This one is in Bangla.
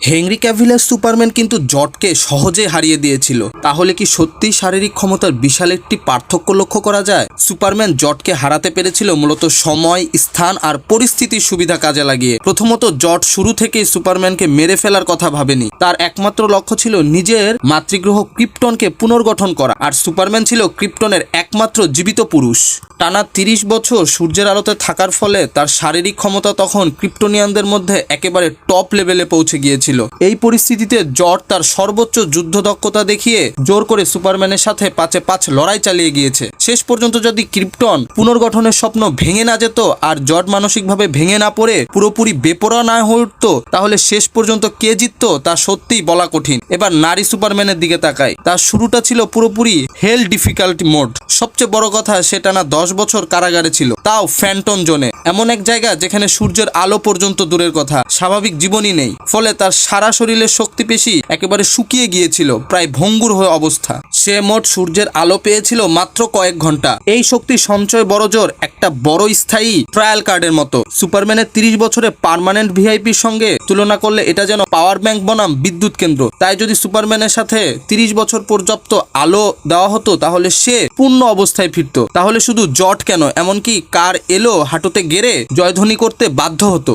হেনরি ক্যাভিলের সুপারম্যান কিন্তু জটকে সহজে হারিয়ে দিয়েছিল। তাহলে কি সত্যিই শারীরিক ক্ষমতার বিশাল একটি পার্থক্য লক্ষ্য করা যায়? সুপারম্যান জটকে হারাতে পেরেছিল মূলত সময়, স্থান আর পরিস্থিতির সুবিধা কাজে লাগিয়ে। প্রথমত, জট শুরু থেকেই সুপারম্যানকে মেরে ফেলার কথা ভাবেনি। তার একমাত্র লক্ষ্য ছিল নিজের মাতৃগ্রহ ক্রিপ্টনকে পুনর্গঠন করা, আর সুপারম্যান ছিল ক্রিপ্টনের একমাত্র জীবিত পুরুষ। টানা 30 বছর সূর্যের আলোতে থাকার ফলে তার শারীরিক ক্ষমতা তখন ক্রিপ্টোনিয়ানদের মধ্যে একেবারে টপ লেভেলে পৌঁছে গিয়েছিল। এই পরিস্থিতিতে জট তার সর্বোচ্চ যুদ্ধ দক্ষতা দেখিয়ে জোর করে সুপারম্যানের সাথে 5-5 লড়াই চালিয়ে গিয়েছে। শেষ পর্যন্ত যদি ক্রিপ্টন পুনর্গঠনের স্বপ্ন ভেঙে না যেত আর জট মানসিকভাবে ভেঙে না পড়ে পুরোপুরি বেপরোয়া না হয়ে উঠত, তাহলে শেষ পর্যন্ত কে জিতত তা সত্যিই বলা কঠিন। এবার নারী সুপারম্যানের দিকে তাকাই। তার শুরুটা ছিল পুরোপুরি হেল ডিফিকাল্টি মোড। সবচেয়ে বড় কথা, সেটা না 10 বছর কারাগারে ছিল, তাও ফ্যান্টম জোনে, এমন এক জায়গা যেখানে সূর্যের আলো পর্যন্ত দূরের কথা, স্বাভাবিক জীবনই নেই। ফলে তার সারা শরীরের শক্তিপেশি একেবারে শুকিয়ে গিয়েছিল, প্রায় ভঙ্গুর হয়ে অবস্থা। সে মোট সূর্যের আলো পেয়েছিল মাত্র কয়েক ঘন্টা। এই শক্তি সঞ্চয় বড়জোর একটা বড় স্থায়ী ট্রায়াল কার্ডের মতো। সুপারম্যানের 30 বছরের পার্মানেন্ট ভিআইপির সঙ্গে তুলনা করলে এটা যেন পাওয়ার ব্যাংক বনাম বিদ্যুৎ কেন্দ্র। তাই যদি সুপারম্যানের সাথে 30 বছর পর্যাপ্ত আলো দেওয়া হতো, তাহলে সে পূর্ণ অবস্থায় ফিরত। তাহলে শুধু জট কেন, এমনকি কার এলো হাঁটুতে গেড়ে জয়ধ্বনি করতে বাধ্য হতো।